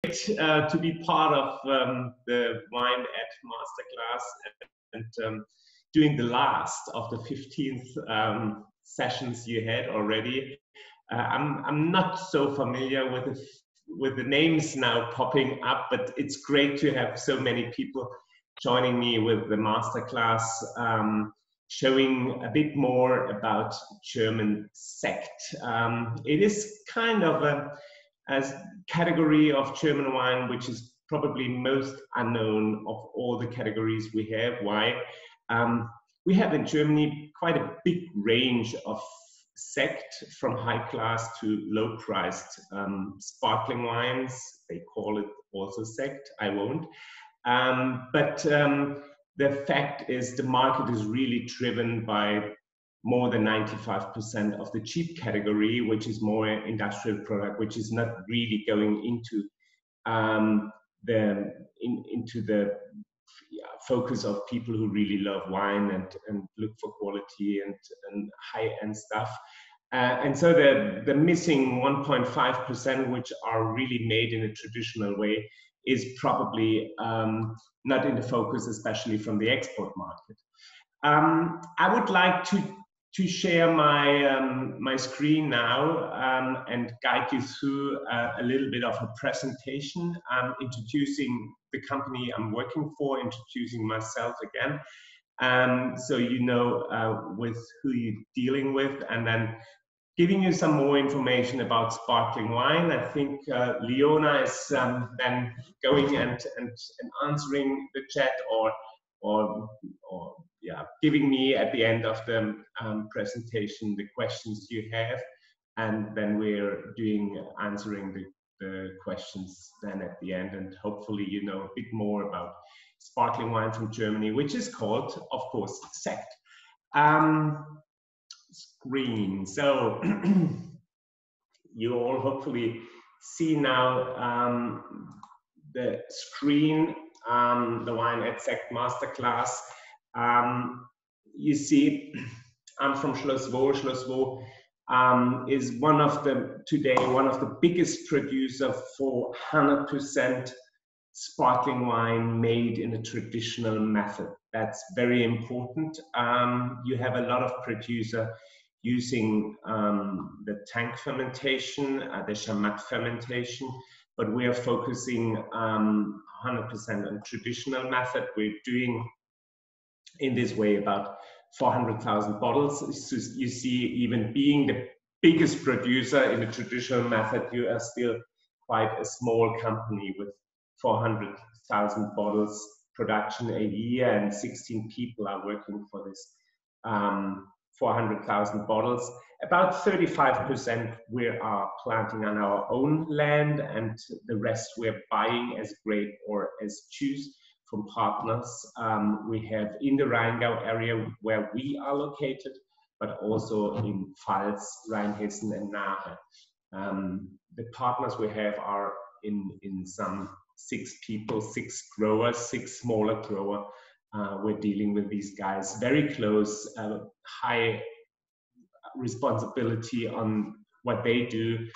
to be part of the WineEd Masterclass and doing the last of the 15th sessions you had already. I'm not so familiar with the names now popping up, but it's great to have so many people joining me with the Masterclass, showing a bit more about German Sekt. It is kind of a category of German wine which is probably most unknown of all the categories we have. Why? We have in Germany quite a big range of Sekt, from high class to low priced sparkling wines. They call it also Sekt, I won't. But the fact is the market is really driven by more than 95% of the cheap category, which is more industrial product, which is not really going into the focus of people who really love wine and look for quality and high-end stuff. And so the missing 1.5%, which are really made in a traditional way, is probably not in the focus, especially from the export market. I would like to share my screen now and guide you through a little bit of a presentation, introducing the company I'm working for, introducing myself again, so you know with who you're dealing with, and then giving you some more information about sparkling wine. I think Leona is then going and answering the chat or giving me at the end of the presentation the questions you have, and then we're answering the questions then at the end, and hopefully you know a bit more about sparkling wine from Germany, which is called, of course, Sekt. Screen. So you all hopefully see now the screen, the WineEd Sekt Masterclass. You see, I'm from Schloss Vaux. Schloss Vaux is one of the biggest producer for 100% sparkling wine made in a traditional method. That's very important. You have a lot of producer using the tank fermentation, the chamat fermentation, but we are focusing 100% on traditional method. We're doing in this way about 400,000 bottles. So you see, even being the biggest producer in the traditional method, you are still quite a small company with 400,000 bottles production a year, and 16 people are working for this 400,000 bottles. About 35% we are planting on our own land, and the rest we're buying as grape or as juice from partners we have in the Rheingau area where we are located, but also in Pfalz, Rheinhessen and Nahe. The partners we have are in some 6 people, 6 growers, 6 smaller growers. We're dealing with these guys very close, high responsibility on what they do.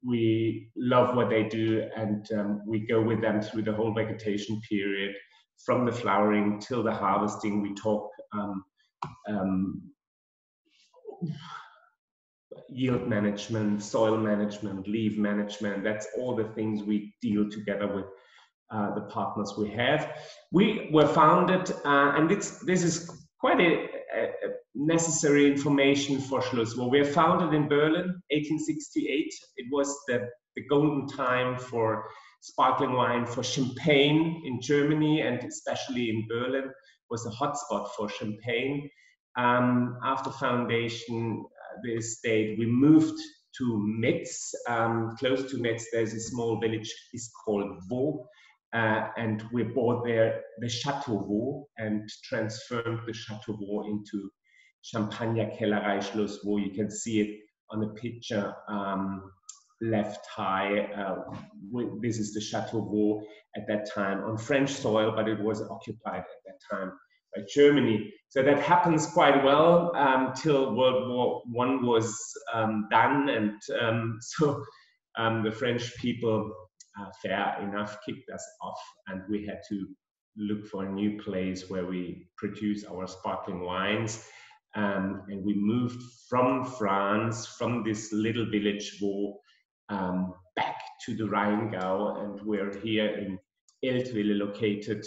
We love what they do, and we go with them through the whole vegetation period, from the flowering till the harvesting. We talk yield management, soil management, leaf management. That's all the things we deal together with the partners we have. We were founded, and this is quite a necessary information for Schloss. Well, we were founded in Berlin, 1868. It was the golden time for sparkling wine, for champagne in Germany, and especially in Berlin was a hotspot for champagne. After foundation, the estate, we moved to Metz. Close to Metz, there's a small village, it's called Vaux. And we bought there the Chateau Vaux and transformed the Chateau Vaux into Champagner Kellerei Schloss Vaux. You can see it on the picture left high. This is the Chateau Vaux at that time on French soil, but it was occupied at that time by Germany. So that happens quite well till World War I was done, and so the French people fair enough kicked us off, and we had to look for a new place where we produce our sparkling wines. And we moved from France, from this little village Vaux, back to the Rheingau, and we're here in Eltville, located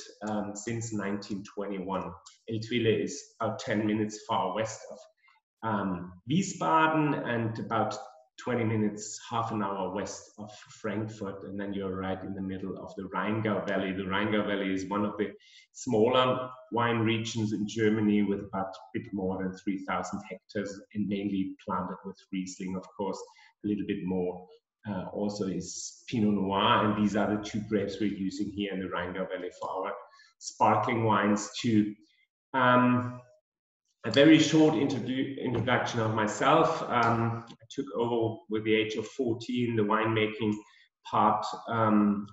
since 1921. Eltville is about 10 minutes far west of Wiesbaden and about 20 minutes, half an hour west of Frankfurt, and then you're right in the middle of the Rheingau Valley. The Rheingau Valley is one of the smaller wine regions in Germany with about a bit more than 3,000 hectares and mainly planted with Riesling, of course, a little bit more. Also is Pinot Noir, and these are the two grapes we're using here in the Rheingau Valley for our sparkling wines too. A very short introduction of myself. I took over with the age of 14 the winemaking part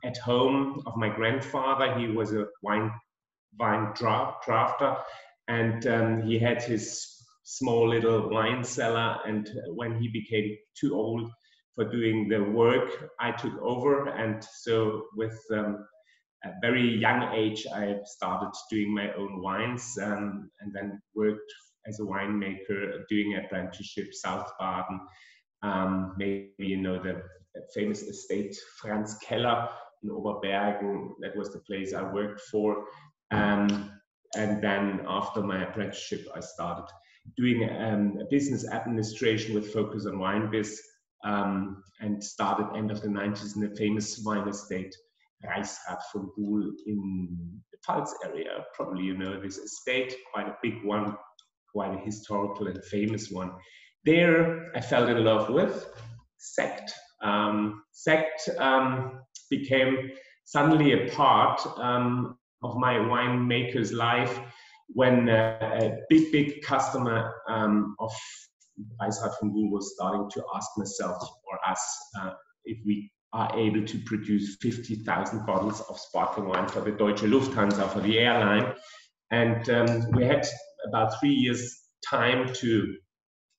at home of my grandfather. He was a wine drafter, and he had his small little wine cellar, and when he became too old for doing the work, I took over, and so with a very young age, I started doing my own wines, and then worked as a winemaker, doing apprenticeship, South Baden. Maybe you know the famous estate Franz Keller in Oberbergen. That was the place I worked for. And then after my apprenticeship, I started doing a business administration with focus on wine biz, and started end of the 90s in the famous wine estate Reichsrat von Buhl in the Pfalz area. Probably you know this estate, quite a big one, quite a historical and famous one. There I fell in love with Sekt. Sekt became suddenly a part of my winemaker's life when a big customer of Reichsrat von Buhl was starting to ask myself or us if we are able to produce 50,000 bottles of sparkling wine for the Deutsche Lufthansa, for the airline. And we had about 3 years time to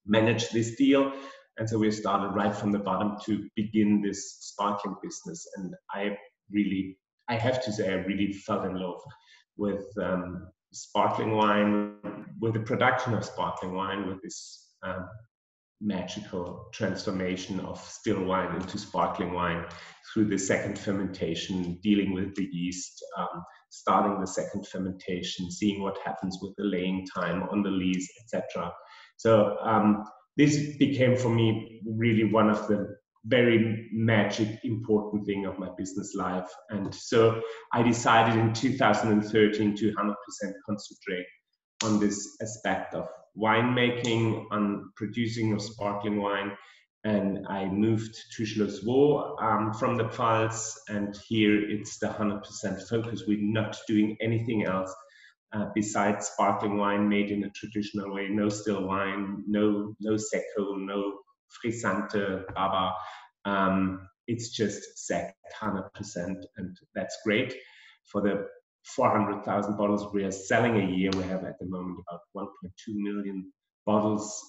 manage this deal. And so we started right from the bottom to begin this sparkling business. And I have to say, I really fell in love with sparkling wine, with the production of sparkling wine, with this magical transformation of still wine into sparkling wine through the second fermentation, dealing with the yeast, starting the second fermentation, seeing what happens with the laying time on the lees, etc. So this became for me really one of the very magic, important thing of my business life. And so I decided in 2013 to 100% concentrate on this aspect of winemaking, on producing of sparkling wine. And I moved to Schloss Vaux from the Pfalz, and here it's the 100% focus. We're not doing anything else besides sparkling wine made in a traditional way. No still wine, no secco, no frisante, baba. It's just Sekt 100%, and that's great. For the 400,000 bottles we are selling a year, we have at the moment about 1.2 million bottles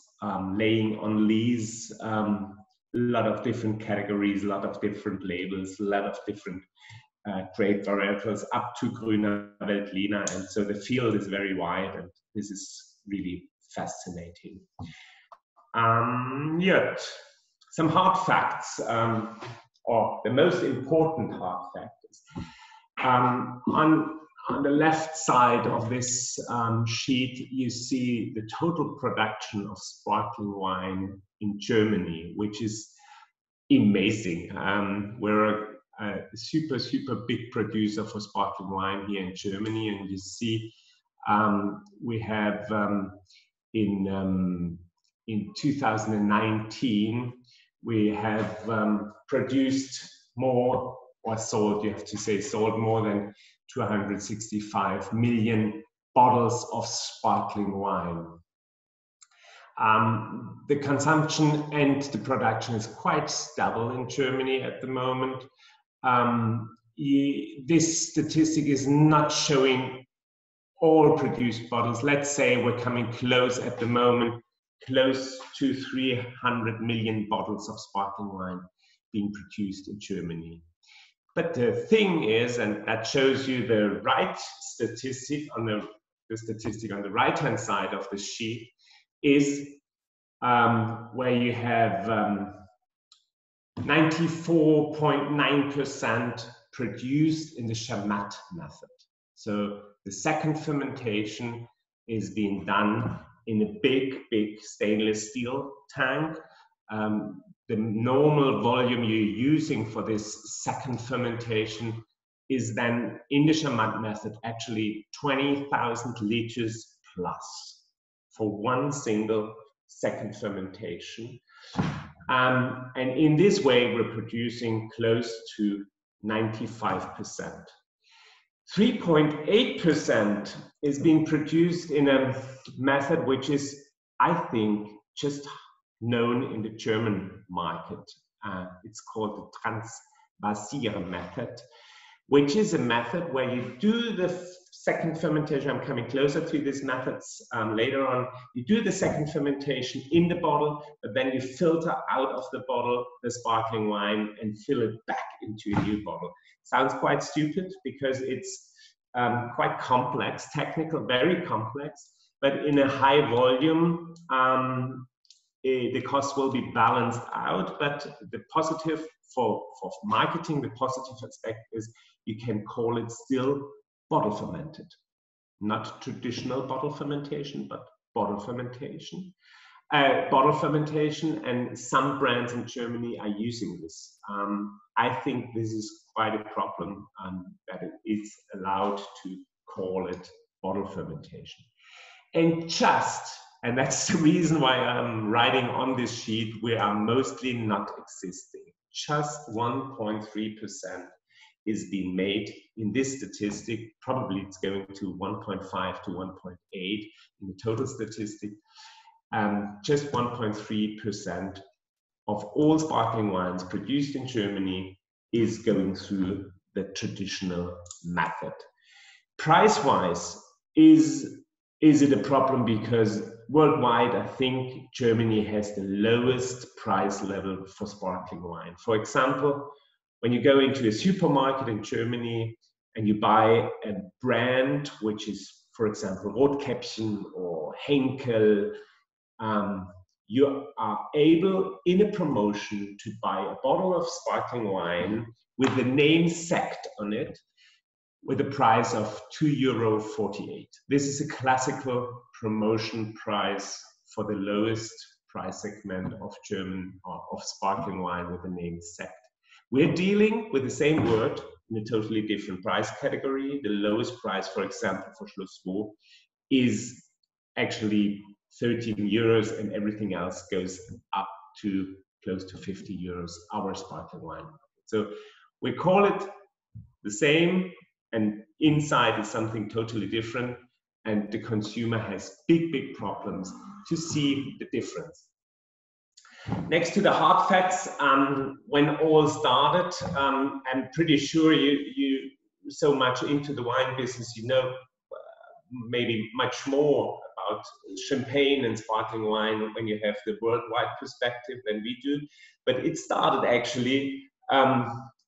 laying on lees, a lot of different categories, a lot of different labels, a lot of different grape varietals, up to Grüner Veltliner, and so the field is very wide, and this is really fascinating. Yet, some hard facts, or the most important hard factors. On the left side of this sheet, you see the total production of sparkling wine in Germany, which is amazing. We're a super big producer for sparkling wine here in Germany, and you see we have in 2019 we have produced more, or sold, you have to say, sold more than 265 million bottles of sparkling wine. The consumption and the production is quite stable in Germany at the moment. This statistic is not showing all produced bottles. Let's say we're coming close at the moment, close to 300 million bottles of sparkling wine being produced in Germany. But the thing is, and that shows you the right statistic on the statistic on the right-hand side of the sheet, is where you have 94.9% produced in the Chamat method. So the second fermentation is being done in a big stainless steel tank. The normal volume you're using for this second fermentation is then in the Chamat method actually 20,000 liters plus for one single second fermentation. And in this way, we're producing close to 95%. 3.8% is being produced in a method which is, I think, just known in the German market. It's called the Transvasier method, which is a method where you do the second fermentation. I'm coming closer to these methods later on. You do the second fermentation in the bottle, but then you filter out of the bottle the sparkling wine and fill it back into a new bottle. Sounds quite stupid because it's quite complex, technical, very complex, but in a high volume, the cost will be balanced out. But the positive for marketing, the positive aspect is you can call it still bottle fermented, not traditional bottle fermentation, but bottle fermentation. And some brands in Germany are using this. I think this is quite a problem that it is allowed to call it bottle fermentation. And that's the reason why I'm writing on this sheet, we are mostly not existing. Just 1.3% is being made in this statistic. Probably it's going to 1.5 to 1.8 in the total statistic. Just 1.3% of all sparkling wines produced in Germany is going through the traditional method. Price-wise, is it a problem? Because worldwide, I think Germany has the lowest price level for sparkling wine. For example, when you go into a supermarket in Germany and you buy a brand, which is, for example, Rotkäppchen or Henkel, you are able, in a promotion, to buy a bottle of sparkling wine with the name Sekt on it, with a price of €2.48. This is a classical promotion price for the lowest price segment of sparkling wine with the name Sekt. We're dealing with the same word in a totally different price category. The lowest price, for example, for Schloss Vaux is actually €13, and everything else goes up to close to €50, our sparkling wine. So we call it the same, and inside is something totally different, and the consumer has big problems to see the difference. Next to the hard facts, when all started, I'm pretty sure you so much into the wine business, you know maybe much more about champagne and sparkling wine when you have the worldwide perspective than we do. But it started actually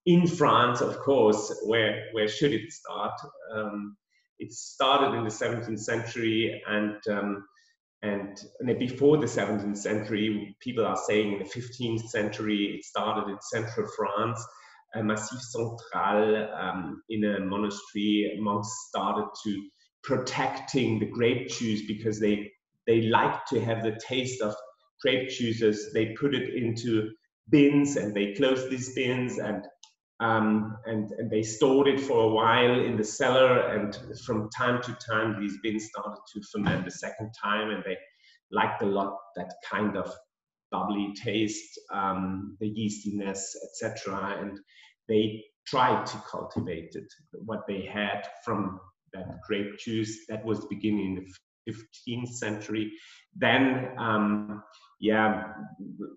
in France, of course. Where should it start? It started in the 17th century, and before the 17th century, people are saying in the 15th century, it started in central France, Massif Central, in a monastery. Monks started to protecting the grape juice because they like to have the taste of grape juices. They put it into bins and they closed these bins, and they stored it for a while in the cellar, and from time to time these bins started to ferment the second time, and they liked a lot that kind of bubbly taste, the yeastiness, etc. And they tried to cultivate it, what they had from that grape juice. That was beginning in the 15th century. Then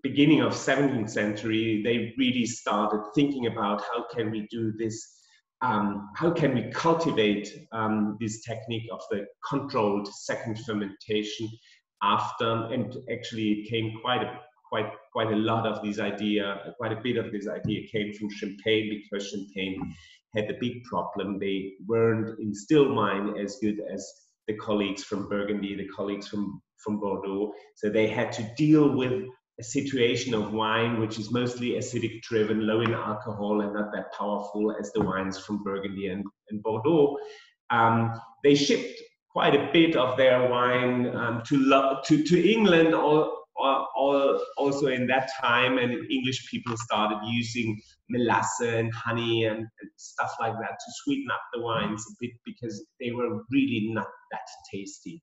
beginning of 17th century, they really started thinking about how can we do this, how can we cultivate this technique of the controlled second fermentation after, and actually it came quite quite a lot of this idea, quite a bit of this idea came from Champagne, because Champagne had a big problem. They weren't in still wine as good as the colleagues from Burgundy, the colleagues from Bordeaux. So they had to deal with a situation of wine which is mostly acidic driven, low in alcohol, and not that powerful as the wines from Burgundy and Bordeaux. They shipped quite a bit of their wine to England, also in that time, and English people started using melasse and honey and stuff like that to sweeten up the wines a bit, because they were really not that tasty.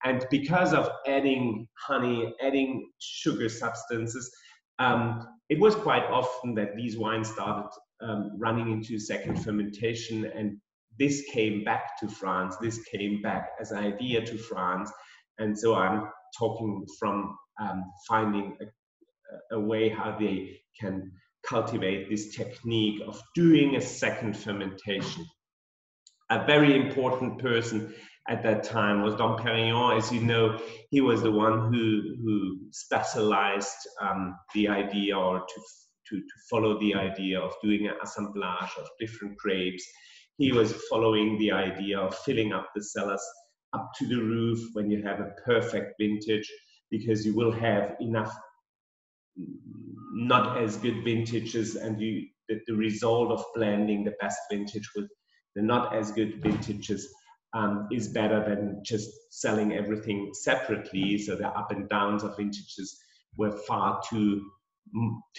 And because of adding honey, adding sugar substances, it was quite often that these wines started running into second fermentation, and this came back to France. This came back as an idea to France. And so I'm talking from finding a way how they can cultivate this technique of doing a second fermentation. A very important person at that time was Dom Perignon. As you know, he was the one who specialized the idea, or to follow the idea of doing an assemblage of different grapes. He was following the idea of filling up the cellars up to the roof when you have a perfect vintage, because you will have enough not as good vintages, and the result of blending the best vintage with the not as good vintages is better than just selling everything separately. So the up and downs of vintages were far too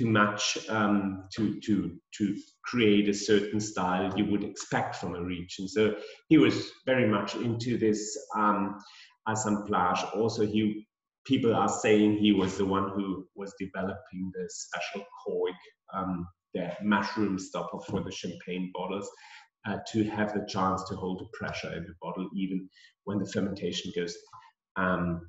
much to create a certain style you would expect from a region. So he was very much into this assemblage. Also, people are saying he was the one who was developing the special cork, the mushroom stopper for the champagne bottles, to have the chance to hold the pressure in the bottle even when the fermentation goes, and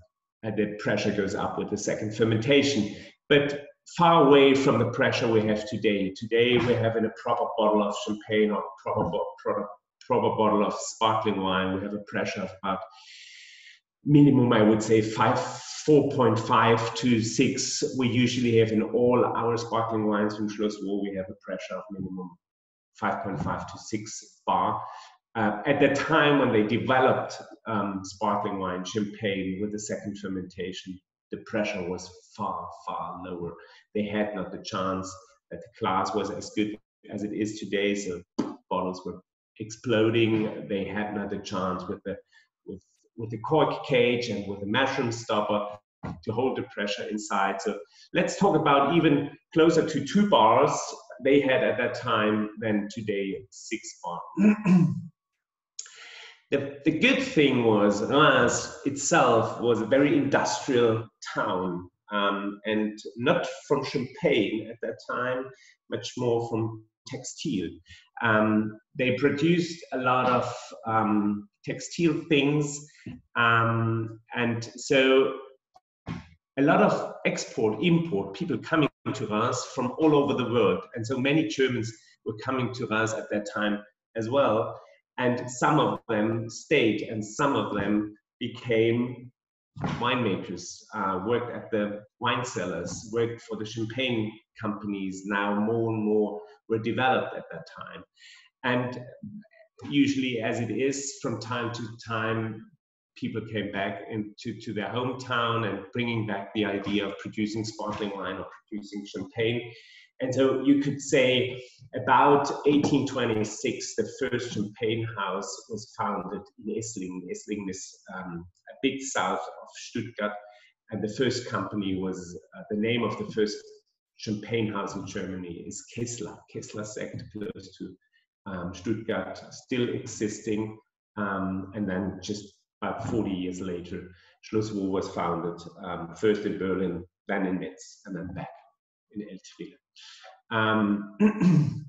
the pressure goes up with the second fermentation. But far away from the pressure we have today. Today we have in a proper bottle of champagne or proper bottle of sparkling wine, we have a pressure of about minimum, I would say 4.5 to 6. We usually have in all our sparkling wines from Schloss, we have a pressure of minimum 5.5 to 6 bar. At the time when they developed sparkling wine, champagne, with the second fermentation, the pressure was far, far lower. They had not the chance that the glass was as good as it is today, so bottles were exploding. They had not the chance with the cork cage and with the mushroom stopper to hold the pressure inside. So let's talk about even closer to 2 bars they had at that time than today, 6 bar. The good thing was Reims itself was a very industrial town, and not from Champagne at that time, much more from textile. They produced a lot of textile things, and so a lot of export, import, people coming to Reims from all over the world. And so many Germans were coming to Reims at that time as well. And some of them stayed, and some of them became winemakers, worked at the wine cellars, worked for the champagne companies. Now more and more were developed at that time. And usually, as it is, from time to time, people came back to their hometown and bringing back the idea of producing sparkling wine or producing champagne. And so you could say about 1826, the first champagne house was founded in Essling. Essling is a bit south of Stuttgart. And the first company was, the name of the first champagne house in Germany is Kessler Sekt, close to Stuttgart, still existing. And then just about 40 years later, Schloss Vaux was founded, first in Berlin, then in Metz, and then back in Eltville.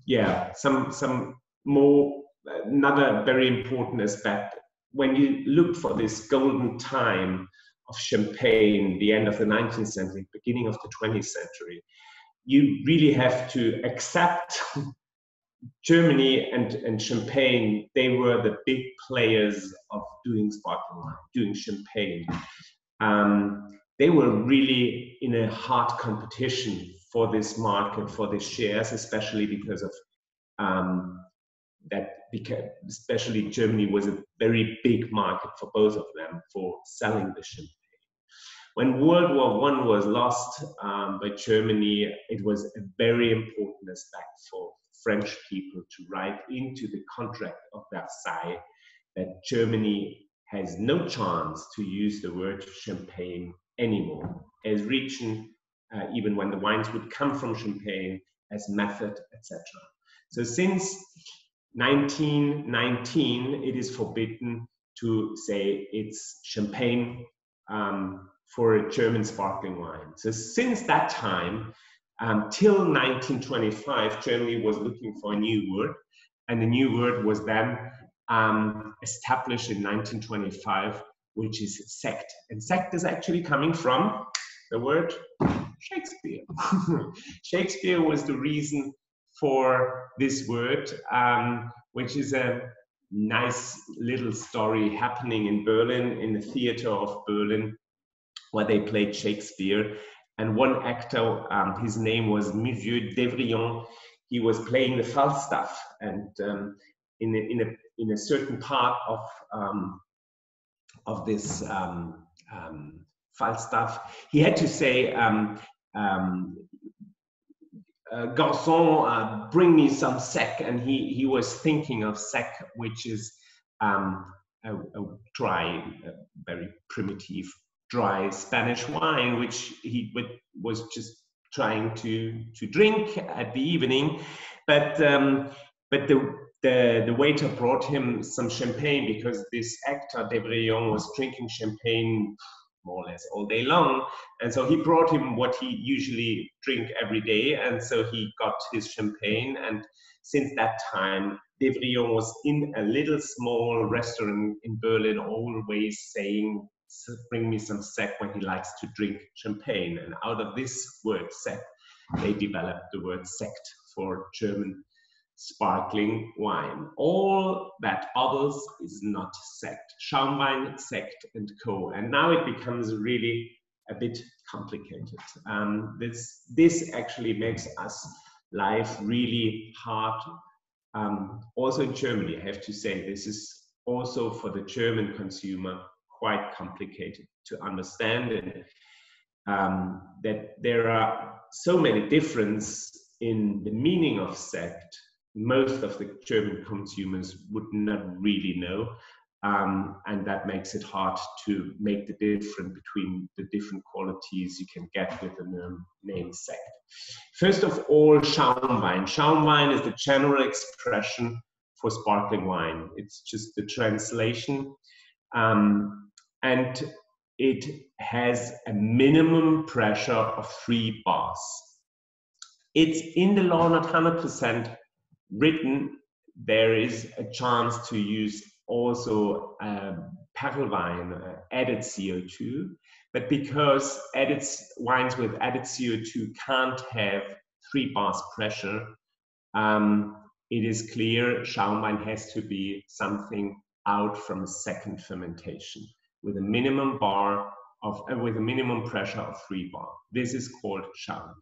Yeah, some more, another very important aspect. When you look for this golden time of Champagne, the end of the 19th century, beginning of the 20th century, you really have to accept Germany and Champagne. They were the big players of doing sparkling wine, doing champagne. they were really in a hard competition for this market, for these shares, especially because of especially Germany was a very big market for both of them for selling the champagne. When World War I was lost by Germany, it was a very important aspect for French people to write into the contract of Versailles that Germany has no chance to use the word champagne anymore as region, even when the wines would come from Champagne, as method, etc. So since 1919, it is forbidden to say it's champagne for a German sparkling wine. So since that time, till 1925, Germany was looking for a new word, and the new word was then established in 1925, which is Sekt. And Sekt is actually coming from the word Shakespeare. Shakespeare was the reason for this word, which is a nice little story happening in Berlin, in the theater of Berlin, where they played Shakespeare. And one actor, his name was Monsieur Devrient, he was playing the Falstaff. And in a certain part of this Falstaff, he had to say, Garçon, bring me some Sekt. And he was thinking of Sekt, which is a dry, very primitive, dry Spanish wine, which he was just trying to drink at the evening. But the waiter brought him some champagne because this actor, Devrient, was drinking champagne more or less all day long. And so he brought him what he usually drink every day. And so he got his champagne. And since that time, Devrient was in a little small restaurant in Berlin, always saying, bring me some Sekt when he likes to drink champagne. And out of this word Sekt, they developed the word Sekt for German sparkling wine. All that others is not Sekt. Schaumwein, Sekt, and Co. And now it becomes really a bit complicated. This actually makes us life really hard. Also in Germany, I have to say, this is also for the German consumer quite complicated to understand, and that there are so many differences in the meaning of Sekt. Most of the German consumers would not really know, and that makes it hard to make the difference between the different qualities you can get with the name Sekt. First of all, Schaumwein. Schaumwein is the general expression for sparkling wine. It's just the translation, and it has a minimum pressure of 3 bars. It's in the law not 100% written. There is a chance to use also Perlwein, added CO2, but because wines with added CO2 can't have 3 bars pressure, it is clear Schaumwein has to be something out from a second fermentation with a minimum with a minimum pressure of 3 bar. This is called Schaumwein.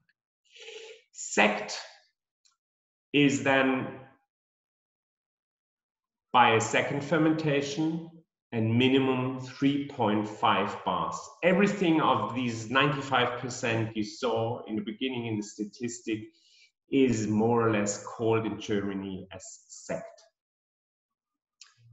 Sekt is then by a second fermentation and minimum 3.5 bars. Everything of these 95% you saw in the beginning in the statistic is more or less called in Germany as Sekt.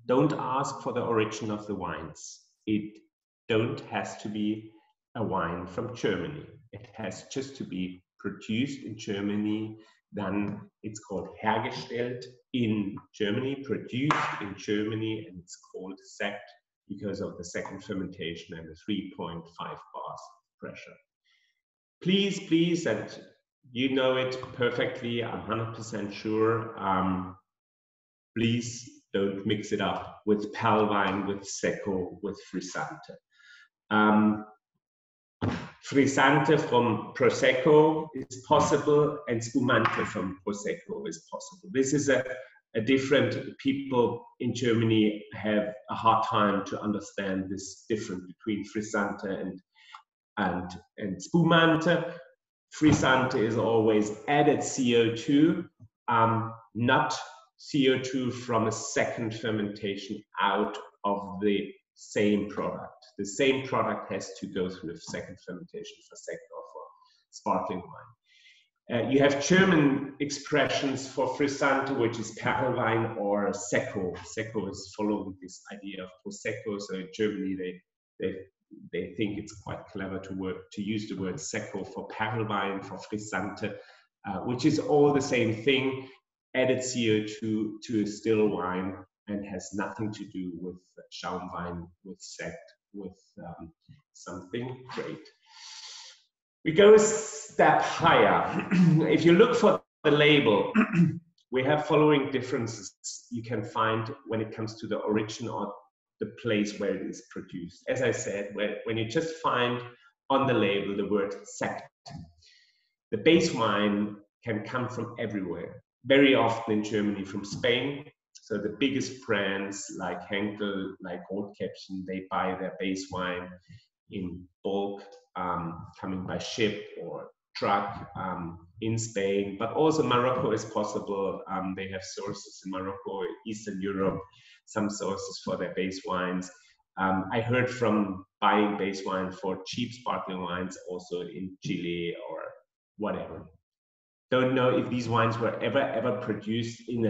Don't ask for the origin of the wines. It don't has to be a wine from Germany. It has just to be produced in Germany. Then it's called hergestellt in Germany, produced in Germany, and it's called Sekt because of the second fermentation and the 3.5 bars pressure. Please, please, and you know it perfectly, I'm 100% sure, please don't mix it up with Perlwein, with Secco, with Frizzante. Frizzante from Prosecco is possible, and Spumante from Prosecco is possible. This is a different, people in Germany have a hard time to understand this difference between Frizzante and spumante. Frizzante is always added CO2, not CO2 from a second fermentation out of the same product. The same product has to go through a second fermentation for Sekt or for sparkling wine. You have German expressions for Frizzante, which is Perlwein or Secco. Secco is following this idea of Prosecco. So in Germany, they think it's quite clever to use the word Secco for Perlwein, for Frizzante, which is all the same thing, added CO2 to a still wine, and has nothing to do with Schaumwein, with Sekt, with something great. We go a step higher. If you look for the label, we have following differences you can find when it comes to the origin or the place where it is produced. As I said, when you just find on the label the word Sekt, the base wine can come from everywhere. Very often in Germany from Spain. So the biggest brands like Henkel, like Rotkäppchen, they buy their base wine in bulk, coming by ship or truck in Spain, but also Morocco is possible. They have sources in Morocco, Eastern Europe, some sources for their base wines. I heard from buying base wine for cheap sparkling wines also in Chile or whatever. Don't know if these wines were ever produced in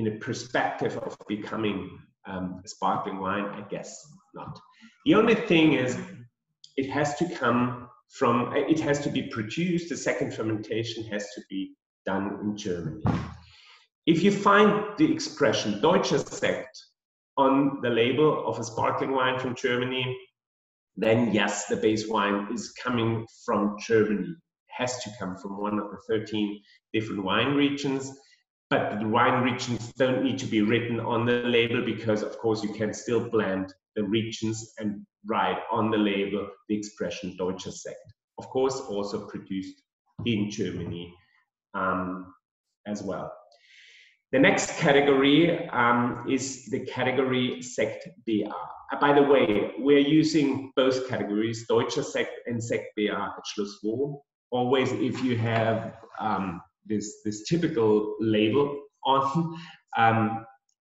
a perspective of becoming a sparkling wine. I guess not. The only thing is it has to come from, it has to be produced, the second fermentation has to be done in Germany. If you find the expression Deutscher Sekt on the label of a sparkling wine from Germany, then yes, the base wine is coming from Germany. Has to come from one of the 13 different wine regions, but the wine regions don't need to be written on the label because, of course, you can still blend the regions and write on the label the expression Deutscher Sekt. Of course, also produced in Germany as well. The next category is the category Sekt BA. By the way, we're using both categories, Deutscher Sekt and Sekt BA at Schloss Vaux. Always, if you have this typical label on,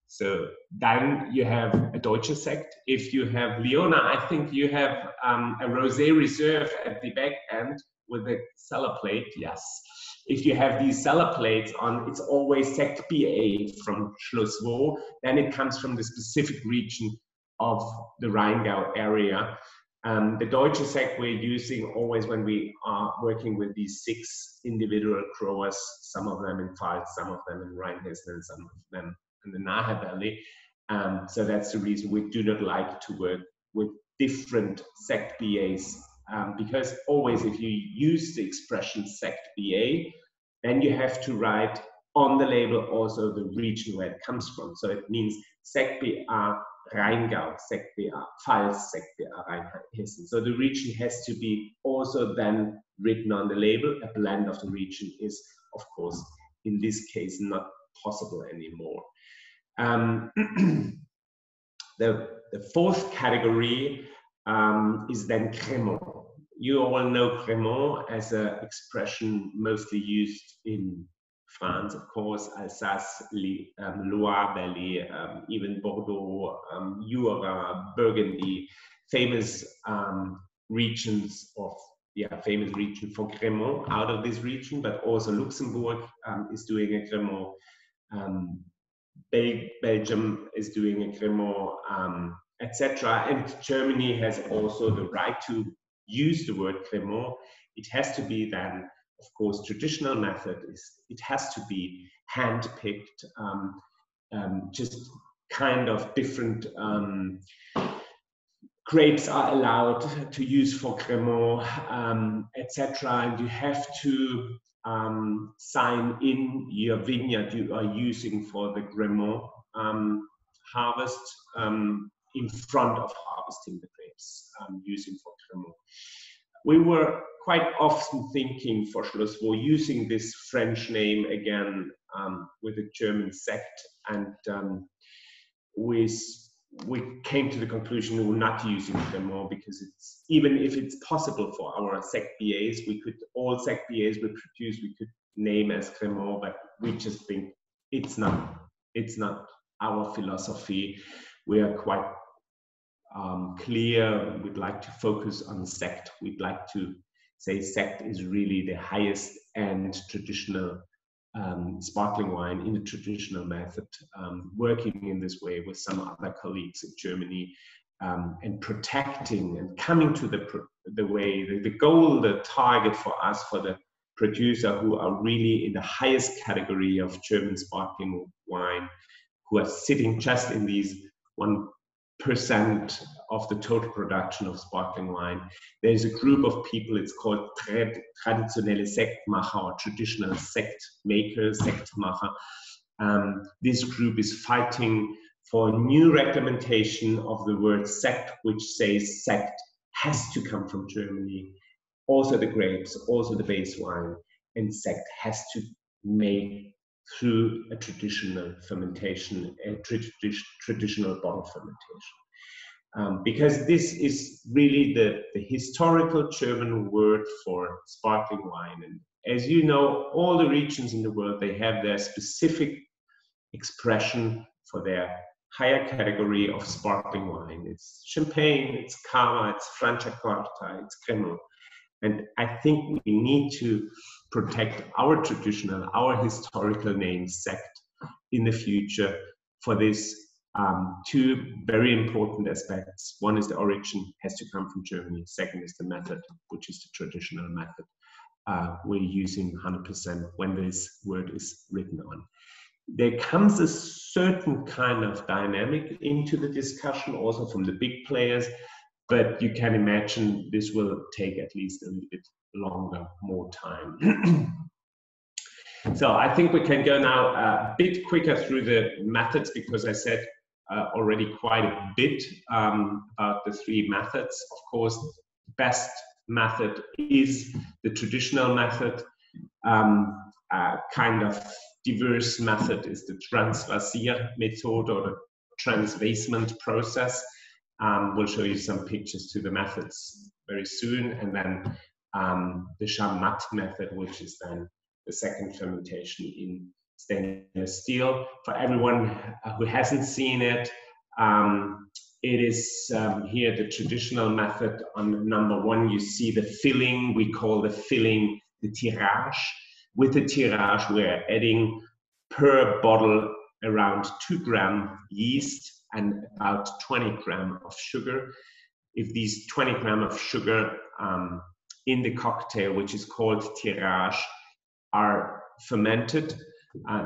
so then you have a Deutscher Sekt. If you have Leona, I think you have a Rosé Reserve at the back end with a cellar plate, yes. If you have these cellar plates on, it's always Sekt BA from Schloss Vaux. Then it comes from the specific region of the Rheingau area. The Deutsche Sekt we're using always when we are working with these 6 individual growers, some of them in Pfalz, some of them in Rheinhessen, and some of them in the Nahe Valley. So that's the reason we do not like to work with different Sekt BAs, because always if you use the expression Sekt BA, then you have to write on the label also the region where it comes from. So it means Sekt BA Rheingau, Sekt BA Pfalz, Sekt BA Rheinhessen. So the region has to be also then written on the label. A blend of the region is, of course, in this case, not possible anymore. The fourth category is then Crémant. You all know Crémant as an expression mostly used in France, of course, Alsace, Loire Valley, even Bordeaux, Jura, Burgundy, famous regions of, famous region for Crémant out of this region, but also Luxembourg is doing a Crémant, Belgium is doing a Crémant, etc. And Germany has also the right to use the word Crémant. It has to be then, of course, traditional method is it has to be hand-picked, just kind of different grapes are allowed to use for Crémant, etc. And you have to sign in your vineyard you are using for the Crémant harvest in front of harvesting the grapes using for Crémant. We were quite often thinking for Schloss Vaux using this French name again with a German Sekt, and we we came to the conclusion we were not using Cremant because it's, even if it's possible for our Sekt BAs, all Sekt BAs we produce, we could name as Cremant, but we just think it's not our philosophy. We are quite clear. We'd like to focus on Sekt. We'd like to say Sekt is really the highest end traditional sparkling wine in a traditional method, working in this way with some other colleagues in Germany, and protecting and coming to the goal, the target for us, for the producer who are really in the highest category of German sparkling wine, who are sitting just in these 1% of the total production of sparkling wine. There's a group of people, it's called traditionelle Sektmacher, or traditional Sekt makers, Sektmacher. This group is fighting for a new reglementation of the word Sekt, which says Sekt has to come from Germany. Also the grapes, also the base wine, and Sekt has to make through a traditional fermentation, a traditional bottle fermentation. Because this is really the historical German word for sparkling wine. And as you know, all the regions in the world, they have their specific expression for their higher category of sparkling wine. It's Champagne, it's Cava, it's Franciacorta, it's Cremant. And I think we need to protect our traditional, our historical name, Sekt, in the future for this two very important aspects. One is the origin has to come from Germany. Second is the method, which is the traditional method we're using 100% when this word is written on. There comes a certain kind of dynamic into the discussion also from the big players, but you can imagine this will take at least a little bit longer, more time. So I think we can go now a bit quicker through the methods, because I said already quite a bit about the three methods. Of course, the best method is the traditional method. Kind of diverse method is the Transvasier method, or the transvasement process. We'll show you some pictures to the methods very soon. And then the Chamat method, which is then the second fermentation in stainless steel. For everyone who hasn't seen it, it is here the traditional method. On number one, you see the filling. We call the filling the tirage. With the tirage, we're adding per bottle around 2 grams yeast and about 20 grams of sugar. If these 20 grams of sugar in the cocktail, which is called tirage, are fermented,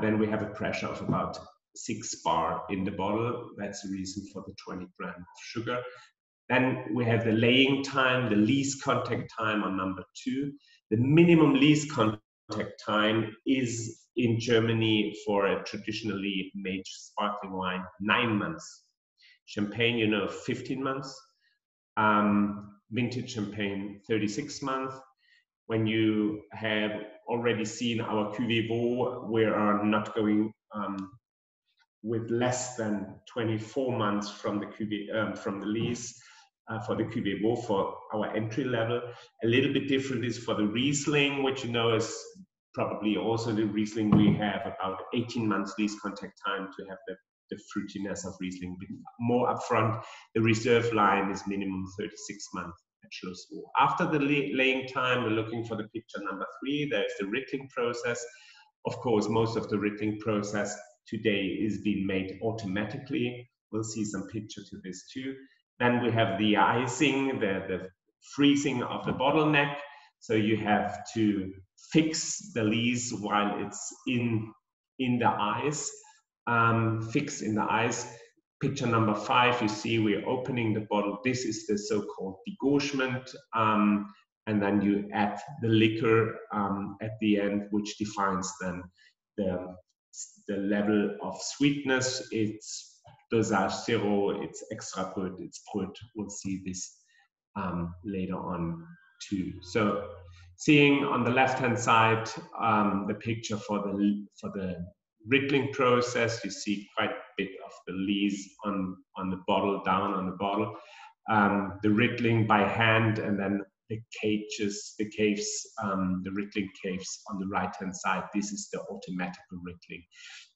then we have a pressure of about 6 bar in the bottle. That's the reason for the 20 grams of sugar. Then we have the laying time, the least contact time on number 2. The minimum least contact time is in Germany for a traditionally made sparkling wine 9 months. Champagne, you know, 15 months. Vintage champagne, 36 months. When you have already seen our Cuvée Vaux, we are not going with less than 24 months from the Cuvée, from the lease for the Cuvée Vaux for our entry level. A little bit different is for the Riesling, which you know is probably also the Riesling. We have about 18 months lease contact time to have the fruitiness of Riesling more upfront. The reserve line is minimum 36 months at Schloss. After the laying time, we're looking for the picture number 3. There's the rittling process. Of course, most of the rittling process today is being made automatically. We'll see some picture to this too. Then we have the icing, the freezing of the bottleneck. So you have to fix the lees while it's in the ice. Fixed in the ice. Picture number 5, you see we're opening the bottle. This is the so-called degauchement, and then you add the liquor at the end, which defines then the level of sweetness. It's dosage zero, it's extra brut, it's brut. We'll see this later on too. So seeing on the left-hand side the picture for the rittling process, you see quite a bit of the lees on on the bottle, down on the bottle, the riddling by hand, and then the caves, the riddling caves on the right-hand side. This is the automatic riddling.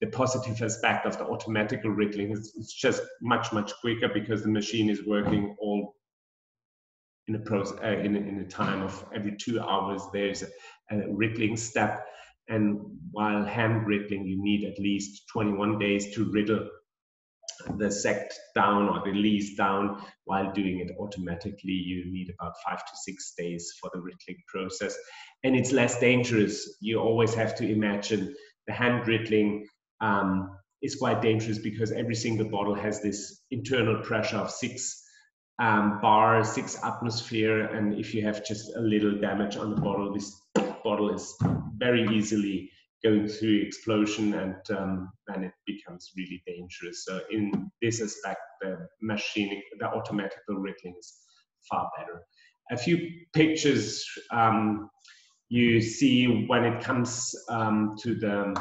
The positive aspect of the automatic riddling is it's just much quicker, because the machine is working all in a process in a time of every 2 hours. There's a riddling step, and while hand riddling, you need at least 21 days to riddle the Sekt down or the lees down. While doing it automatically, you need about 5 to 6 days for the riddling process, and it's less dangerous. You always have to imagine the hand riddling is quite dangerous, because every single bottle has this internal pressure of 6 bar, 6 atmosphere, and if you have just a little damage on the bottle, this bottle is very easily going through explosion, and then it becomes really dangerous. So in this aspect, the automatic riddling is far better. A few pictures you see when it comes to the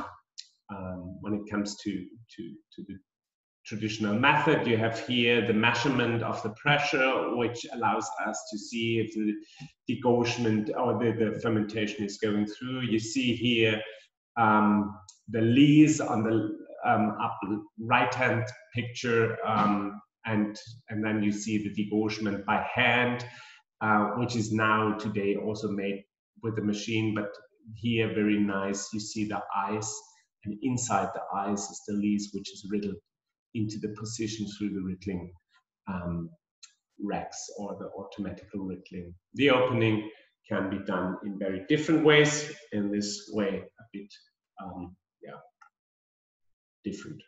traditional method. You have here the measurement of the pressure, which allows us to see if the degauchement or the fermentation is going through. You see here the lees on the upper right-hand picture, and then you see the degauchement by hand, which is now today also made with the machine, but here very nice. You see the ice, and inside the ice is the lees, which is riddled into the position through the riddling racks or the automatic riddling. The opening can be done in very different ways. In this way, a bit different.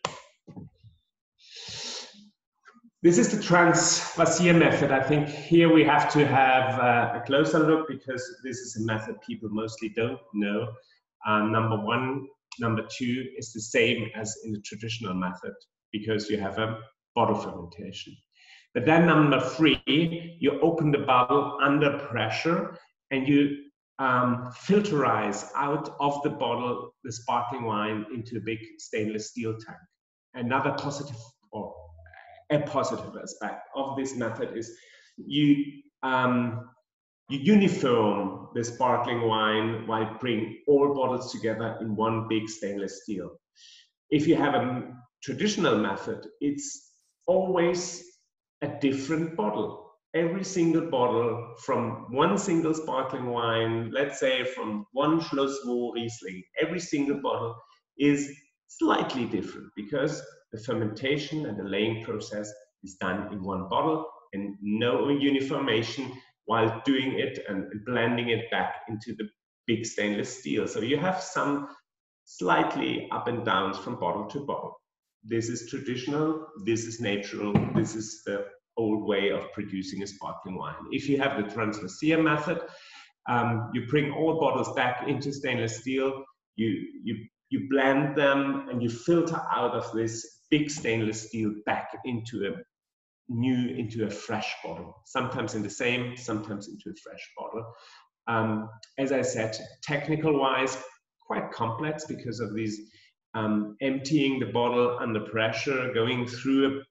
This is the transvasier method. I think here we have to have a closer look, because this is a method people mostly don't know. Number one. Number two is the same as in the traditional method, because you have a bottle fermentation. But then number three, you open the bottle under pressure, and you filterize out of the bottle the sparkling wine into a big stainless steel tank. Another positive, or a positive aspect of this method is you uniform the sparkling wine while bringing all bottles together in one big stainless steel. If you have a traditional method, it's always a different bottle. Every single bottle from one single sparkling wine, let's say from one Schloss Vaux Riesling, every single bottle is slightly different, because the fermentation and the laying process is done in one bottle, and no uniformation while doing it and blending it back into the big stainless steel. So you have some slightly up and downs from bottle to bottle. This is traditional, this is natural, this is the old way of producing a sparkling wine. If you have the transvasier method, you bring all bottles back into stainless steel, you blend them, and you filter out of this big stainless steel back into a fresh bottle, sometimes in the same, sometimes into a fresh bottle. As I said, technical wise, quite complex, because of these emptying the bottle under pressure, going through a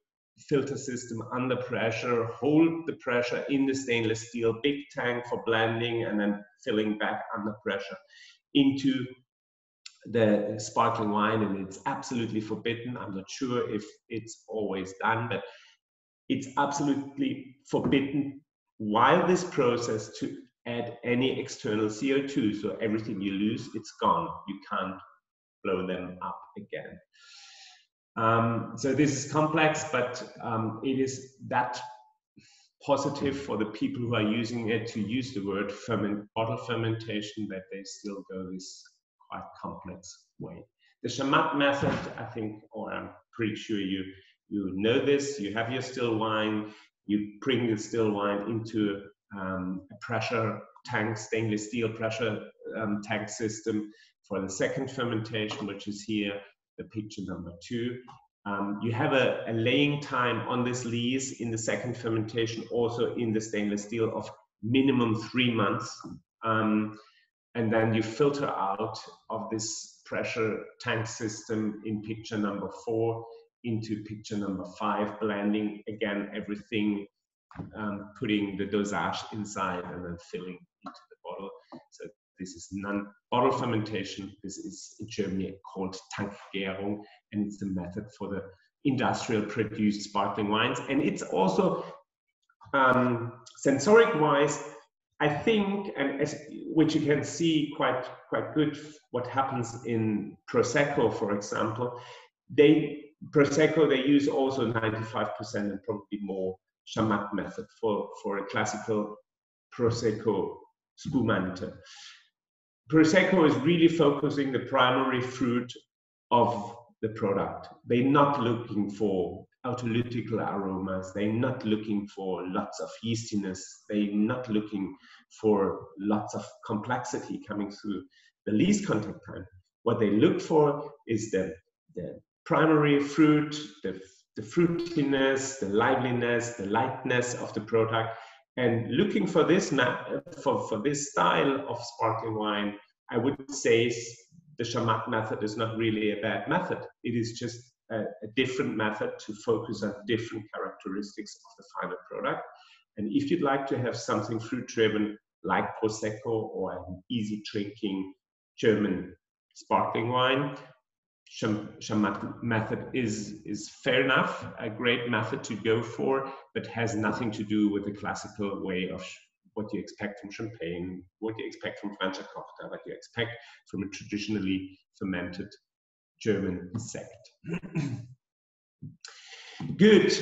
filter system under pressure, hold the pressure in the stainless steel, big tank for blending, and then filling back under pressure into the sparkling wine. And it's absolutely forbidden. I'm not sure if it's always done, but it's absolutely forbidden while this process to add any external CO2. So everything you lose, it's gone. You can't blow them up again. So this is complex, but it is that positive for the people who are using it to use the word bottle fermentation, that they still go this quite complex way. The Chamat method, I think, or I'm pretty sure you know this. You have your still wine, you bring the still wine into a pressure tank, stainless steel pressure tank system for the second fermentation, which is here, the picture number 2. You have a laying time on this lees in the second fermentation, also in the stainless steel, of minimum 3 months. And then you filter out of this pressure tank system in picture number 4 into picture number 5, blending again everything, putting the dosage inside and then filling into the bottle. So this is non-bottle fermentation. This is in Germany called Tankgärung, and it's a method for the industrial produced sparkling wines. And it's also sensoric wise, I think, and which you can see quite good what happens in Prosecco, for example. Prosecco, they use also 95% and probably more Chamat method for a classical Prosecco spumante. Prosecco is really focusing the primary fruit of the product. They're not looking for autolytical aromas. They're not looking for lots of yeastiness. They're not looking for lots of complexity coming through the least contact time. What they look for is the primary fruit, the fruitiness, the liveliness, the lightness of the product. And looking for this for this style of sparkling wine, I would say the Chamat method is not really a bad method. It is just a different method to focus on different characteristics of the final product. And if you'd like to have something fruit-driven like Prosecco or an easy drinking German sparkling wine, Chamat method is fair enough, a great method to go for, but has nothing to do with the classical way of what you expect from Champagne, what you expect from Franciacorta, what you expect from a traditionally fermented German Sekt. Good.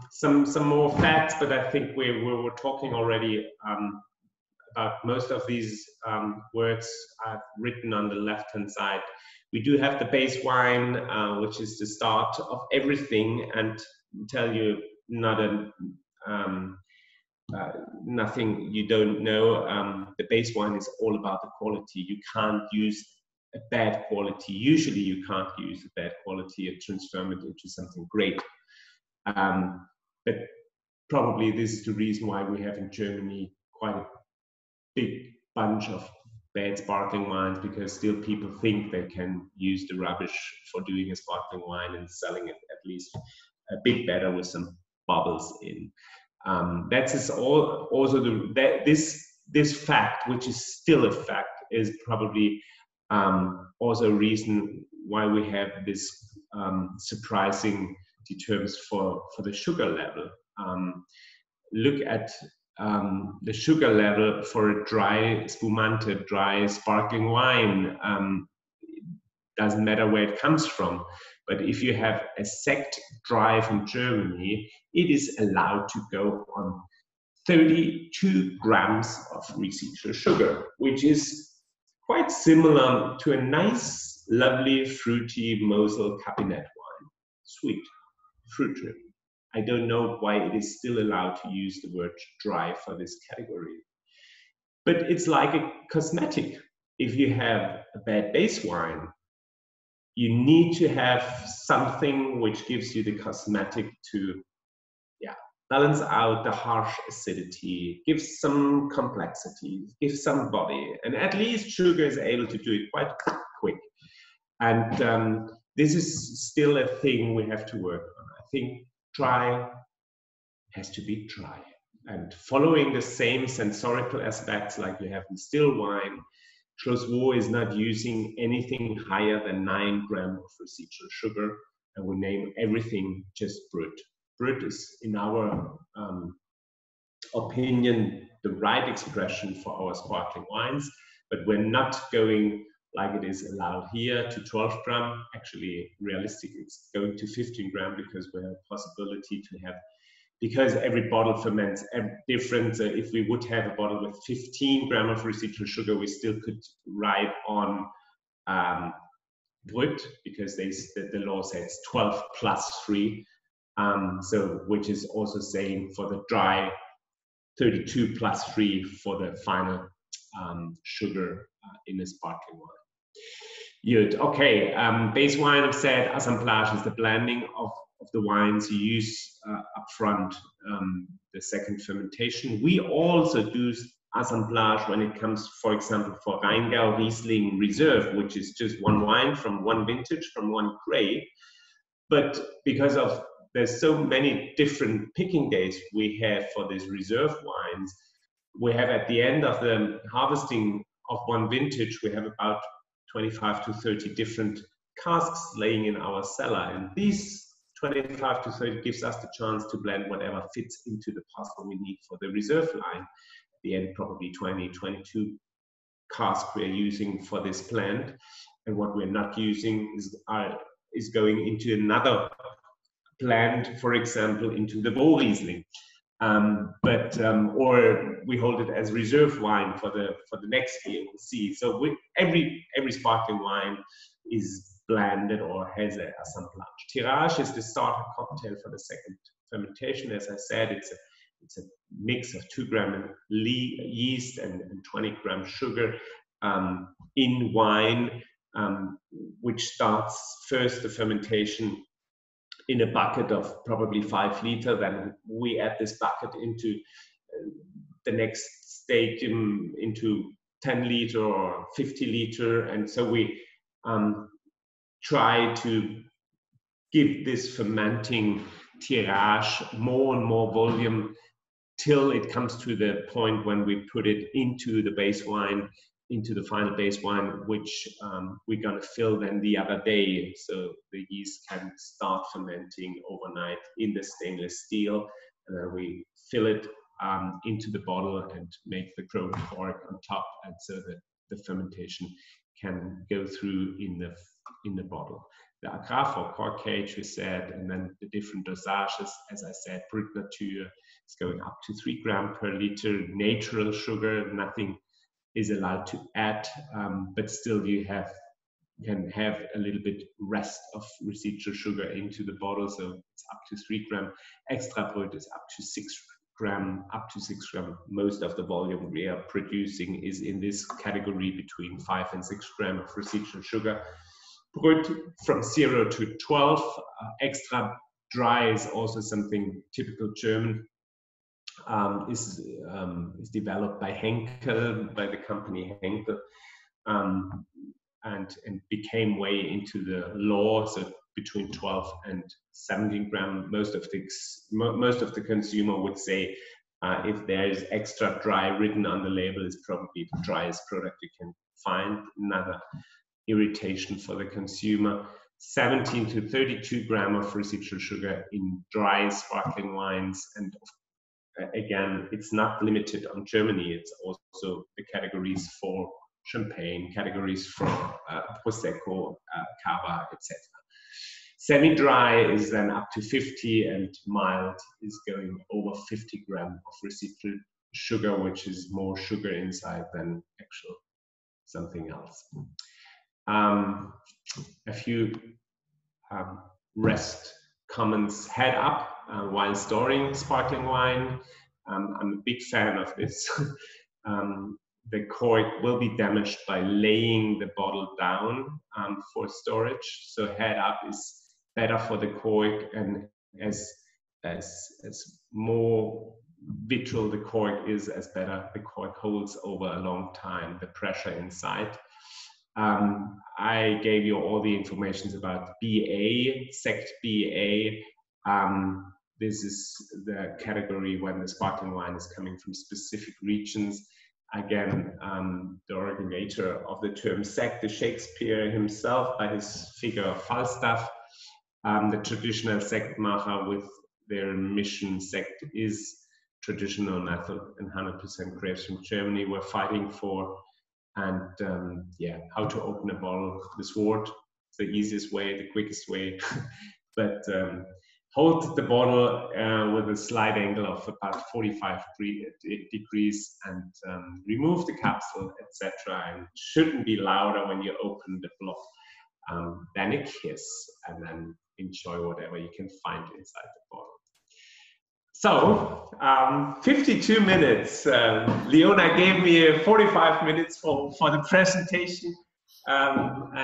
Some more facts, but I think we were talking already about most of these words I've written on the left-hand side. We do have the base wine, which is the start of everything, and tell you nothing you don't know. The base wine is all about the quality. You can't use a bad quality. Usually you can't use a bad quality and transform it into something great. But probably this is the reason why we have in Germany quite a big bunch of bad sparkling wines, because still people think they can use the rubbish for doing a sparkling wine and selling it at least a bit better with some bubbles in. That is also this fact, which is still a fact, is probably also a reason why we have this surprising terms for the sugar level. Look at the sugar level for a dry spumante, dry sparkling wine. Doesn't matter where it comes from, but if you have a Sekt dry from Germany, it is allowed to go on 32 grams of residual sugar, which is quite similar to a nice, lovely, fruity Mosel cabinet wine. Sweet, fruit-driven. I don't know why it is still allowed to use the word dry for this category. But it's like a cosmetic. If you have a bad base wine, you need to have something which gives you the cosmetic to balance out the harsh acidity, give some complexity, give some body. And at least sugar is able to do it quite quick. And this is still a thing we have to work on. I think dry has to be dry. And following the same sensorical aspects like you have in still wine, Schloss Vaux is not using anything higher than 9 grams of residual sugar, and we name everything just Brut. Brut is, in our opinion, the right expression for our sparkling wines, but we're not going like it is allowed here to 12 grams. Actually, realistically, it's going to 15 grams because we have a possibility to have, because every bottle ferments different. If we would have a bottle with 15 grams of residual sugar, we still could write on Brut, because the law says 12 plus 3. So which is also saying for the dry 32 plus 3 for the final sugar in a sparkling wine. Good. Okay. Base wine, I've said, assemblage is the blending of the wines you use up front, the second fermentation. We also do assemblage when it comes, for example, for Rheingau Riesling Reserve, which is just one wine from one vintage, from one grape. But because of there's so many different picking days we have for these reserve wines, we have at the end of the harvesting of one vintage, we have about 25 to 30 different casks laying in our cellar. And these 25 to 30 gives us the chance to blend whatever fits into the puzzle we need for the reserve line. At the end, probably 20, 22 casks we're using for this blend. And what we're not using is going into another blend, for example, into the Vaux Riesling. Or we hold it as reserve wine for the next year. We'll see. So every sparkling wine is blended or has an assemblage. Tirage is the starter cocktail for the second fermentation. As I said, it's a mix of 2 gram yeast and 20 gram sugar in wine, which starts first the fermentation in a bucket of probably 5 liters. Then we add this bucket into the next stadium into 10 liter or 50 liter. And so we try to give this fermenting tirage more and more volume till it comes to the point when we put it into the base wine, into the final base wine, which we're going to fill then the other day. So the yeast can start fermenting overnight in the stainless steel. And then we fill it into the bottle and make the chrome cork on top. And so that the fermentation can go through in the bottle. The Graf or cork cage, we said, and then the different dosages, as I said, Brut Nature is going up to 3 grams per liter, natural sugar, nothing is allowed to add, but still you can have a little bit rest of residual sugar into the bottle, so it's up to 3 grams. Extra Brut is up to 6 grams, Most of the volume we are producing is in this category between 5 and 6 grams of residual sugar. Brut from 0 to 12. Extra dry is also something typical German. Is developed by Henkel, by the company Henkel, and became way into the law. So between 12 and 17 grams, most of the consumer would say if there is extra dry written on the label, it's probably the driest product you can find. Another irritation for the consumer. 17 to 32 grams of residual sugar in dry sparkling wines, and again, it's not limited on Germany. It's also the categories for champagne, categories for Prosecco, Cava, etc. Semi-dry is then up to 50, and mild is going over 50 grams of residual sugar, which is more sugar inside than actual something else. A few rest comments head up while storing sparkling wine. I'm a big fan of this. The cork will be damaged by laying the bottle down for storage. So head up is better for the cork, and as more vital the cork is, as better the cork holds over a long time, the pressure inside. I gave you all the information about BA, Sekt BA. This is the category when the sparkling wine is coming from specific regions. Again, the originator of the term Sekt is Shakespeare himself by his figure of Falstaff. The traditional Sektmacher with their mission Sekt is traditional method and 100% grapes from Germany. We're fighting for. And how to open a bottle, the sword, the easiest way, the quickest way. But hold the bottle with a slight angle of about 45 degrees and remove the capsule, etc. And shouldn't be louder when you open the block than a kiss, and then enjoy whatever you can find inside the bottle. So, 52 minutes. Leona gave me 45 minutes for the presentation. Not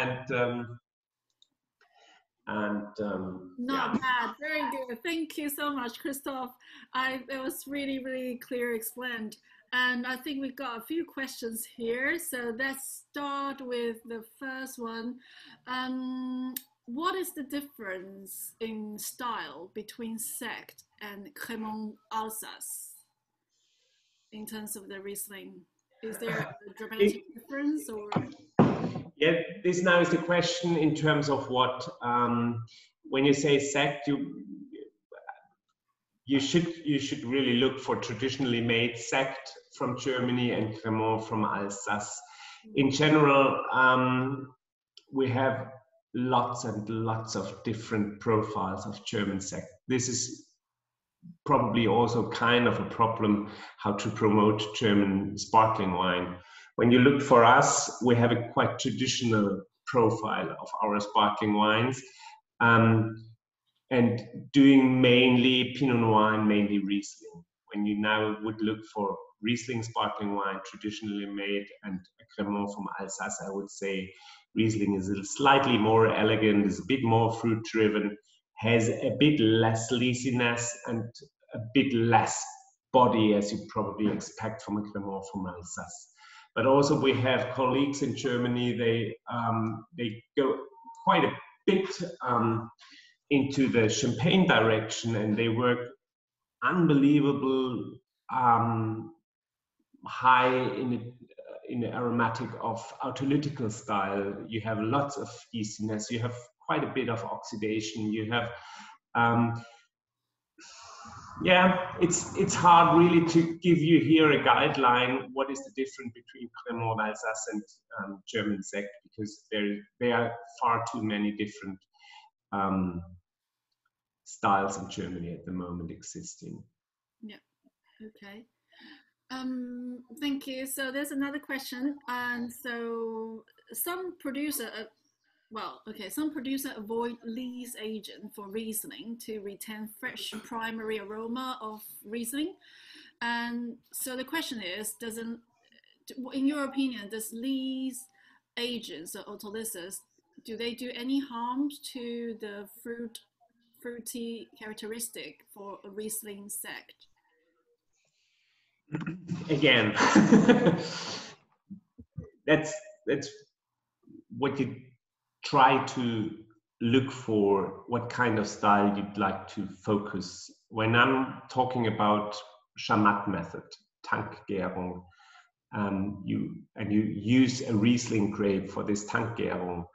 bad, very good. Thank you so much, Christophe. It was really, really clear explained. And I think we've got a few questions here. So let's start with the first one. what is the difference in style between Sekt and Crémant Alsace in terms of the Riesling? Is there a dramatic difference, or? Yeah, this now is the question in terms of what, when you say Sekt, you should really look for traditionally made Sekt from Germany and Crémant from Alsace. In general, we have lots and lots of different profiles of German Sekt. This is probably also kind of a problem how to promote German sparkling wine. When you look for us, we have a quite traditional profile of our sparkling wines, and doing mainly Pinot Noir and mainly Riesling. When you now would look for Riesling sparkling wine, traditionally made, and a Crémant from Alsace, I would say Riesling is slightly more elegant, is a bit more fruit driven, has a bit less leasiness and a bit less body, as you probably expect from a Crémant from Alsace. But also we have colleagues in Germany, they go quite a bit into the Champagne direction, and they work unbelievable high in the aromatic of autolytical style. You have lots of yeastiness, you have quite a bit of oxidation, you have yeah, it's hard really to give you here a guideline what is the difference between Crémant Alsace and German Sekt, because there are far too many different styles in Germany at the moment existing. Yeah, okay. Thank you. So there's another question, and so some producer avoid lees agent for Riesling to retain fresh primary aroma of Riesling. And so the question is, in your opinion, does lees agents or autolysis, do they do any harm to the fruity characteristic for a Riesling Sekt? Again, that's what you try to look for, what kind of style you'd like to focus. When I'm talking about Chamat method, Tankgärung, you use a Riesling grape for this Tankgärung.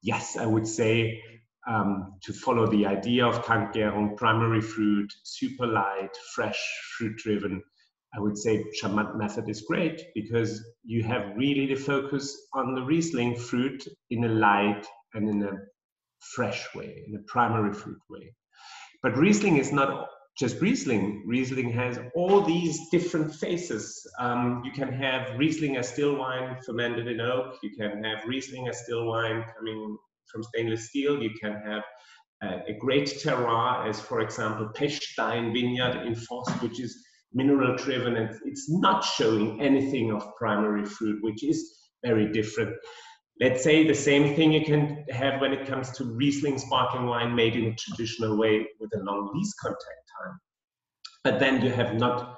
Yes, I would say to follow the idea of Tankgärung, primary fruit, super light, fresh, fruit driven. I would say Chamat method is great because you have really the focus on the Riesling fruit in a light and in a fresh way, in a primary fruit way. But Riesling is not just Riesling. Riesling has all these different faces. You can have Riesling as still wine fermented in oak. You can have Riesling as still wine coming from stainless steel. You can have a great terroir as, for example, Pechstein vineyard in Vaux, which is mineral driven, and it's not showing anything of primary fruit, which is very different. Let's say the same thing you can have when it comes to Riesling sparkling wine made in a traditional way with a long lees contact time. But then you have not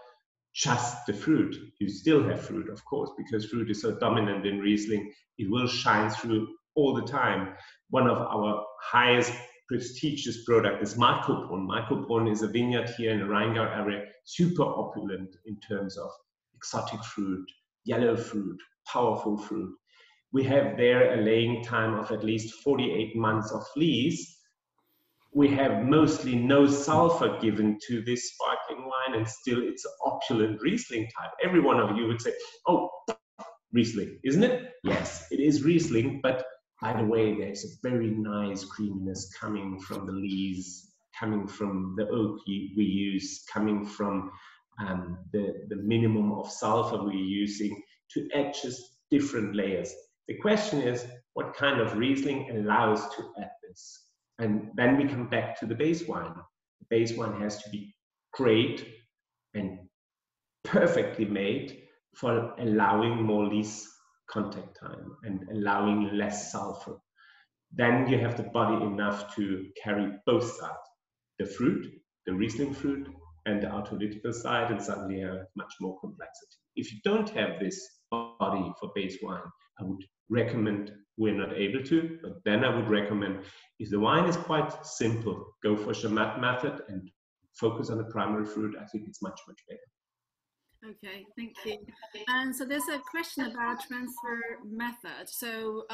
just the fruit. You still have fruit, of course, because fruit is so dominant in Riesling. It will shine through all the time. One of our highest prestigious product is Marcobrunn. Marcobrunn is a vineyard here in the Rheingau area, super opulent in terms of exotic fruit, yellow fruit, powerful fruit. We have there a laying time of at least 48 months of lees. We have mostly no sulfur given to this sparkling wine, and still it's an opulent Riesling type. Every one of you would say, oh, Riesling, isn't it? Yes, it is Riesling, but by the way, there's a very nice creaminess coming from the lees, coming from the oak we use, coming from the minimum of sulfur we're using to add just different layers. The question is, what kind of Riesling allows to add this? And then we come back to the base wine. The base wine has to be great and perfectly made for allowing more lees contact time and allowing less sulfur. Then you have the body enough to carry both sides, the fruit, the Riesling fruit, and the autolytical side, and suddenly you have much more complexity. If you don't have this body for base wine, I would recommend we're not able to, but then I would recommend, if the wine is quite simple, go for Chamat method and focus on the primary fruit. I think it's much, much better. Okay, thank you. And so there's a question about transfer method. So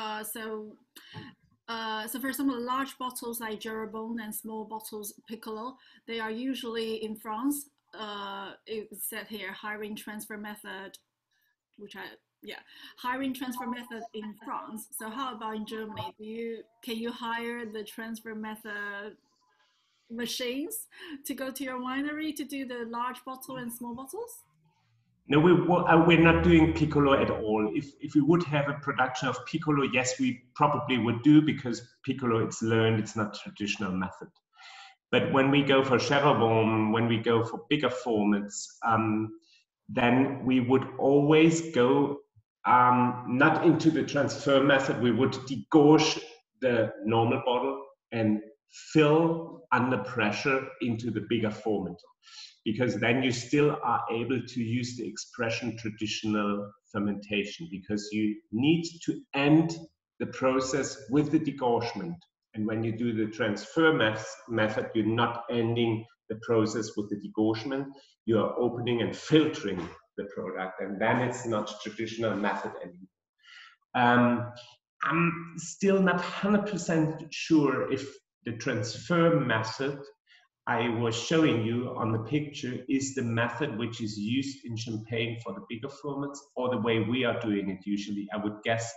for example, large bottles like Jeroboam and small bottles Piccolo, they are usually in France. It's said here, hiring transfer method, hiring transfer method in France. So how about in Germany? Can you hire the transfer method machines to go to your winery to do the large bottle and small bottles? No, we're not doing Piccolo at all. If we would have a production of Piccolo, yes, we probably would do, because Piccolo, it's learned, it's not traditional method. But when we go for Jeroboam, when we go for bigger formats, then we would always go not into the transfer method. We would degauche the normal bottle and fill under pressure into the bigger format, because then you still are able to use the expression traditional fermentation, because you need to end the process with the degauchement. And when you do the transfer method, you're not ending the process with the degauchement, you are opening and filtering the product, and then it's not traditional method anymore. I'm still not 100% sure if the transfer method I was showing you on the picture is the method which is used in Champagne for the bigger formats, or the way we are doing it usually. I would guess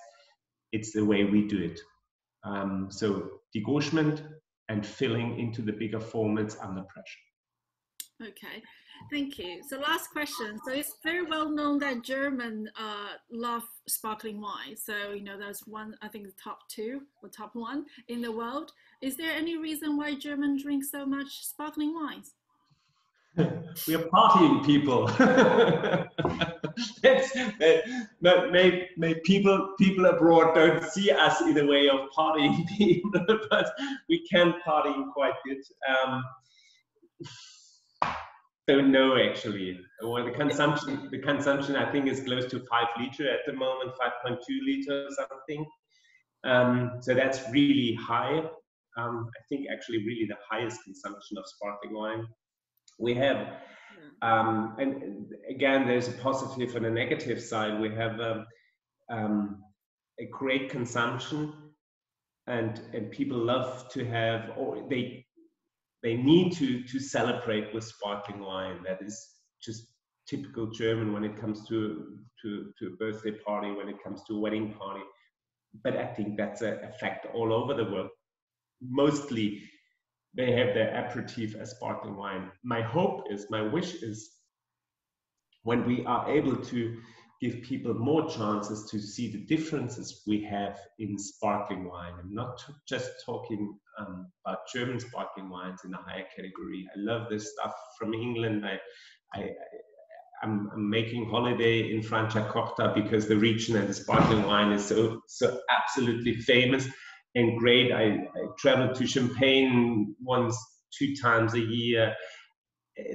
it's the way we do it. So degauchement and filling into the bigger formats under pressure. Okay, thank you. So last question. So it's very well known that Germans love sparkling wine. So, you know, there's one, I think the top 2 or top 1 in the world. Is there any reason why Germans drink so much sparkling wines? We are partying people. Maybe people abroad don't see us in a way of partying people, but we can party quite good. Don't know actually. Well, the consumption I think is close to 5 liters at the moment, 5.2 liters something. So that's really high. I think actually really the highest consumption of sparkling wine. We have, and again, there's a positive and a negative side. We have a great consumption, and people love to have, or they need to celebrate with sparkling wine. That is just typical German when it comes to a birthday party, when it comes to a wedding party. But I think that's a fact all over the world. Mostly they have their aperitif as sparkling wine. My wish is, when we are able to give people more chances to see the differences we have in sparkling wine. I'm not just talking about German sparkling wines in a higher category. I love this stuff from England. I'm making holiday in Franciacorta because the region and the sparkling wine is so absolutely famous and great. I travel to Champagne 1-2 times a year.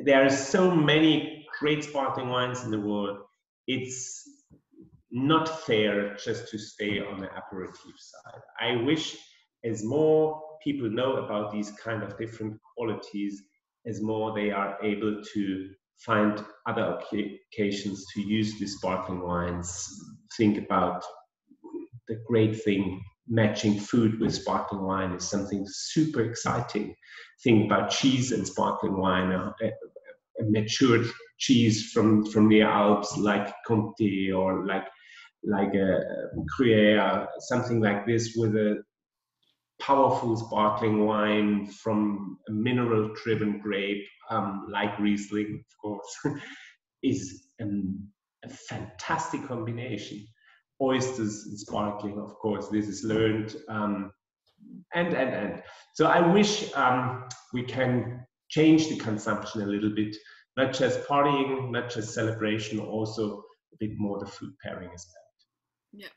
There are so many great sparkling wines in the world. It's not fair just to stay on the aperitif side. I wish as more people know about these kind of different qualities, as more they are able to find other occasions to use these sparkling wines. Think about the great thing, matching food with sparkling wine is something super exciting. Think about cheese and sparkling wine, a matured cheese from the Alps, like Comté or like a Gruyere, something like this, with a powerful sparkling wine from a mineral-driven grape, like Riesling, of course, is a fantastic combination. Oysters and sparkling, of course, this is learned, and. So I wish we can change the consumption a little bit, not just partying, not just celebration, also a bit more the food pairing aspect. Yeah.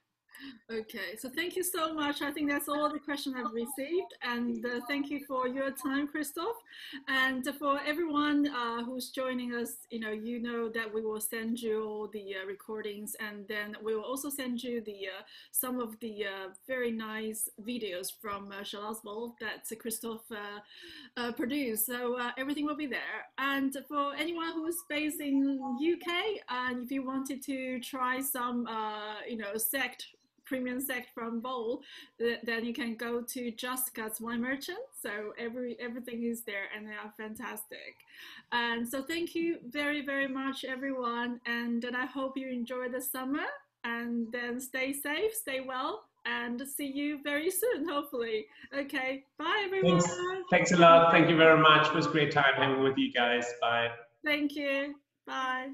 Okay, so thank you so much. I think that's all the questions I've received, and thank you for your time, Christophe. And for everyone who's joining us, you know that we will send you all the recordings, and then we will also send you the some of the very nice videos from Schloss that Christophe produced. So everything will be there. And for anyone who's based in UK, and if you wanted to try some, Sekt, premium Sekt from Vaux, then you can go to Jessica's Wine Merchant. So everything is there, and they are fantastic. And so thank you very, very much, everyone. And then I hope you enjoy the summer, and then stay safe, stay well, and see you very soon, hopefully. Okay, bye, everyone. Thanks a lot. Thank you very much. It was a great time having with you guys. Bye. Thank you. Bye.